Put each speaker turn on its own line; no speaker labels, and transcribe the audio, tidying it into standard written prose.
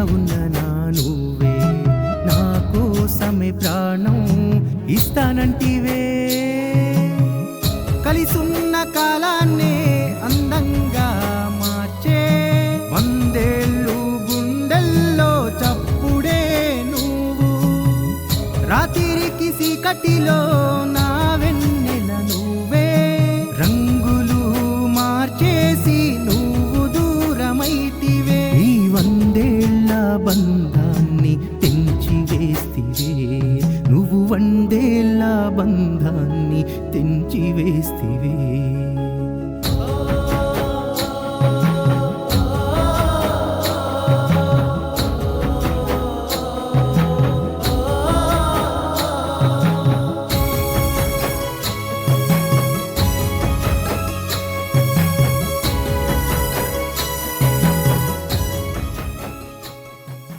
ఉన్న నా నువ్వే నా కోసమే ప్రాణం ఇస్తానంటివే. కలిసున్న కాలాన్నే అందంగా మార్చే వందేళ్ళు గుండెల్లో చప్పుడే నువ్వు. రాత్రికి చీకటిలో నా వెన్నెల నువ్వే, రంగులు మార్చేసి నువ్వు దూరమైతివే. ఈ వందేళ్ల బంధాన్ని తెంచి వేస్తివే, నువ్వు వందేళ్ల బంధాన్ని తెంచి వేస్తివే.